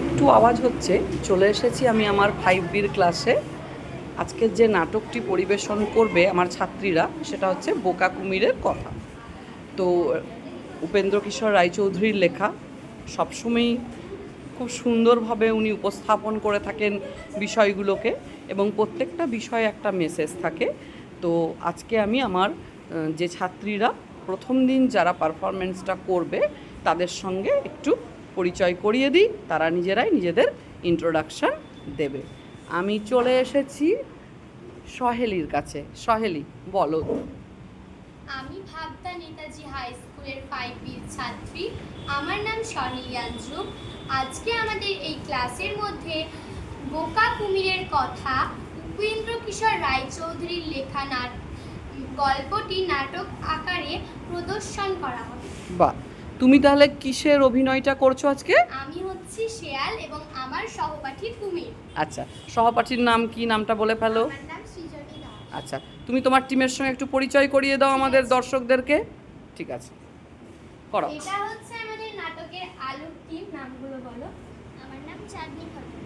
একটু আওয়াজ হচ্ছে। চলে এসেছি আমি আমার 5B'র ক্লাসে। আজকের যে নাটকটি পরিবেশন করবে আমার ছাত্রীরা সেটা হচ্ছে বোকা কুমিরের কথা। তো উপেন্দ্র কিশোর রায়চৌধুরীর লেখা, সবসময়ই খুব সুন্দরভাবে উনি উপস্থাপন করে থাকেন বিষয়গুলোকে, এবং প্রত্যেকটা বিষয়ে একটা মেসেজ থাকে। তো আজকে আমি আমার যে ছাত্রীরা প্রথম দিন যারা পারফরমেন্সটা করবে তাদের সঙ্গে একটু পরিচয় করিয়ে দিই, তারা নিজেরাই নিজেদের ইন্ট্রোডাকশান দেবে। আমি চলে এসেছি সহেলির কাছে। সহেলি, বলো। আমি ভাবতা নেতাজি হাই স্কুলের 5B'র ছাত্রী। আমার নাম সহেলি আঞ্জু। আজকে আমাদের এই ক্লাসের মধ্যে বোকা কুমিরের কথা উপেন্দ্র কিশোর রায়চৌধুরীর লেখা গল্পটি নাটক আকারে প্রদর্শন করা হবে। বাহ, তুমি তাহলে কিসের অভিনয়টা করছো আজকে? আমি হচ্ছি শেয়াল এবং আমার সহপাঠী কুমির। আচ্ছা, সহপাঠীর নাম কি, নামটা বলে ফেলো। আমার নাম সৃজনী দাস। আচ্ছা, তুমি তোমার টিমের সঙ্গে একটু পরিচয় করিয়ে দাও আমাদের দর্শকদেরকে। ঠিক আছে, করো। এটা হচ্ছে আমাদের নাটকের আলোক টিম। নামগুলো বলো। আমার নাম চাঁদনি খাতুন।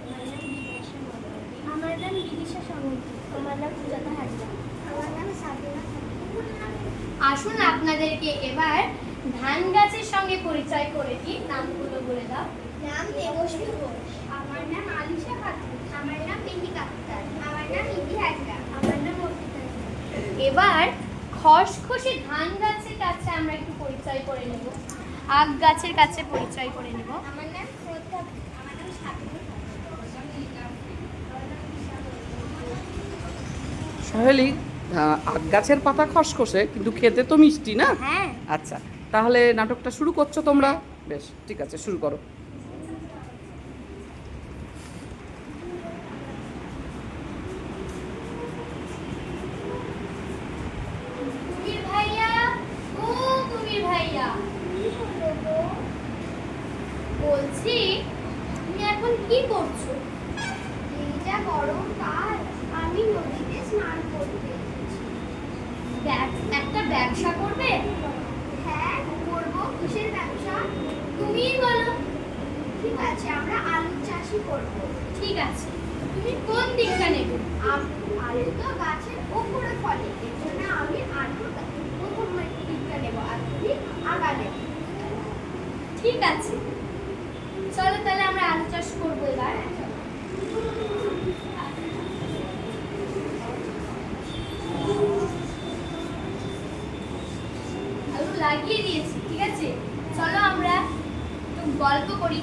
আমার নাম বিদিশা মণ্ডল। আমার নাম বিদিশা সামন্তী। আমার নাম সুজাতা হাজরা। আমার নাম সাবিনা খাতুন। আসুন আপনাদেরকে এবার ধান গাছের সঙ্গে পরিচয় করে দিই। নামগুলো বলে দাও। নাম দেবশ্রী ঘোষ। আমার নাম আলিশা খাতুন। আমার নাম বিন্দিকা আক্তার। আমার নাম ইতি হাজরা। আমার নাম অর্পিতা। এবার খসখসে ধান গাছের কাছে আমরা একটু পরিচয় করে নেব। আখ গাছের কাছে পরিচয় করে নেব। আমার নাম শ্রদ্ধা। আমার নাম সাবিনা। সহেলি, আখ গাছের পাতা খসখসে কিন্তু খেতে তো মিষ্টি না? হ্যাঁ। আচ্ছা, তাহলে নাটকটা শুরু করছো তোমরা? বেশ, ঠিক আছে, শুরু করো। কুমির ভাইয়া, ও কুমির ভাইয়া, বলছি তুমি এখন কি করছো? এইটা গরম কাল, আমি নদীতে স্নান করতে এসেছি। একটা ব্যবসা করবে? হ্যাঁ করব। কিসের ব্যবসা? তুমিই বলো। ঠিক আছে, আমরা আলু চাষই করব। ঠিক আছে, তুমি কোন দিকটা নেবে? আলু তো গাছের উপরে ফলে, এর জন্য আমি আলু প্রথম দিকটা নেব আর তুমি আগা নেব। ঠিক আছে, চলো তাহলে আমরা আলু চাষ করবো এবার। আলু লাগিয়ে দিয়েছি, ঠিক আছে। চলো আমরা একটু গল্প করি।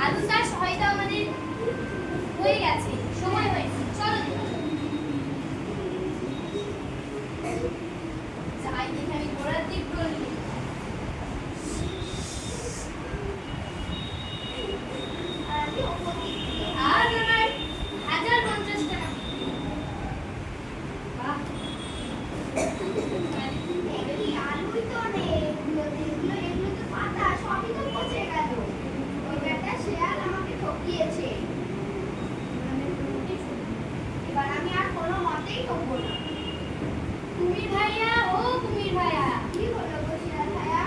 আলু চাষ হয়তো আমাদের হয়ে গেছে, সময় হয়েছে, চলো যাই দেখে আমি ঘোড়ার দিক করলি। আর আমার 1050 টাকা। বাহ, আলুই তো এগুলো তো পাতা সবই তো পচে গেল। ওই ব্যাটা শেয়াল আমাকে ঠকিয়েছে। এবার আমি আর কোনো মতেই ঠকবো না। কুমির ভাইয়া, ও কুমির ভাইয়া, কি হলো গো শেয়াল ভাইয়া?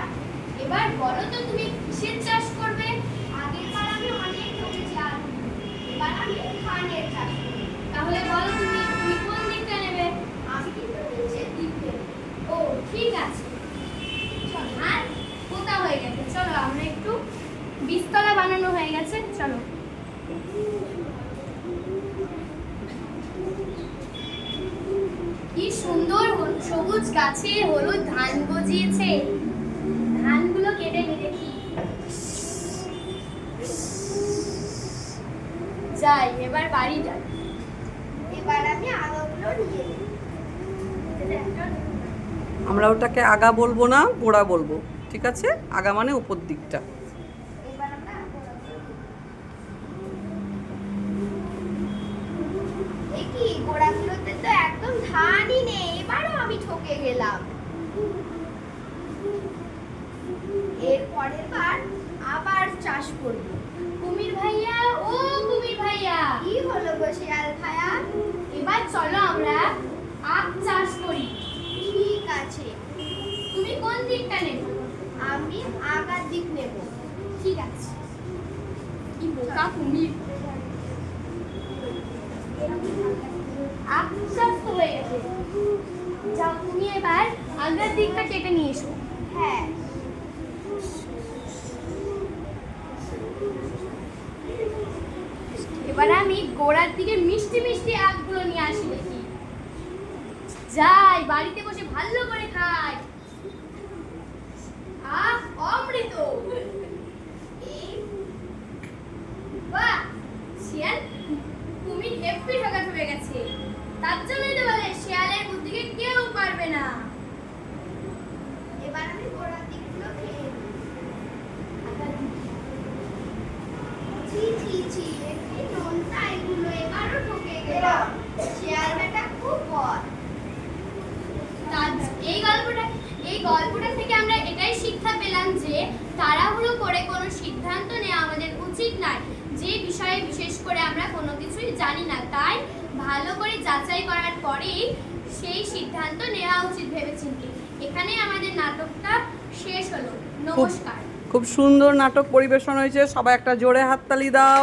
এবার বলো তো তুমি কিসের চাষ করবে? আগের বার আমি অনেক ঠকেছি আলু, এবার আমি ধানের চাষ করব। তাহলে বলো তুমি কোন দিকটা নেবে? আমি কিন্তু নিচের দিক নেব। ও ঠিক আছে, চলো। আর পোতা হয়ে গেছে, চলো আমরা একটু বীজতলা বানানো হয়ে গেছে, চলো। কি সুন্দর সবুজ গাছে হলুদ ধান গজিয়েছে। ধানগুলো কেটে দেখি। যাই, এবার বাড়ি যাই। এবার আমি আগাগুলো নিয়ে নিই। আমরা ওটাকে আগা বলবো না, গোড়া বলবো, ঠিক আছে? আগা মানে উপর দিকটা। এবার আমরা কি গোড়াগুলোতে তো একদম ধানই নেই, এবারও আমি ঠকে গেলাম। এর পরের বার আবার চাষ করব। কুমির ভাইয়া, ও কুমির ভাইয়া, কি হলো গো শেয়াল ভাইয়া? এবার চলো আমরা আখ চাষ করি। ঠিক আছে, তুমি কোন দিকটা নেবে? আমি আগার দিক নেব। বোকা কুমির। আফসোস হয়ে গেছে। যাও তুমি এবার আগের দিকটা কেটে নিয়ে এসো। হ্যাঁ। এবার আমি গোড়ার দিকে মিষ্টি মিষ্টি আগগুলো নিয়ে আসি দেখি। যাই বাড়িতে বসে ভালো করে খাই। আহ অমৃত। বাহ, শিয়াল কুমির হেব্বি ঠকা ঠকে গেছে। তার জন্যই তো বলে শিয়ালের বুদ্ধিকে কেউ পারবে না। এবার আমি গোড়ার দিকগুলো খেয়ে নিই। ছি ছি ছি, কি নোনতা এগুলো, এবারও ঠকে গেলাম। শিয়াল বেটা খুব বদ। এই গল্পটা থেকে আমরা এটাই শিক্ষা পেলাম যে তাড়াহুড়ো করে কোনো সিদ্ধান্ত নেওয়া আমাদের উচিত নয়। যে বিষয়ে বিশেষ করে আমরা কোনো কিছুই জানি না, তাই ভালো করে যাচাই করার পরেই সেই সিদ্ধান্ত নেওয়া উচিত ভেবেচিন্তে। এখানে আমাদের নাটকটা শেষ হলো। নমস্কার। খুব সুন্দর নাটক পরিবেশন হয়েছে, সবাই একটা জোরে হাততালি দাও।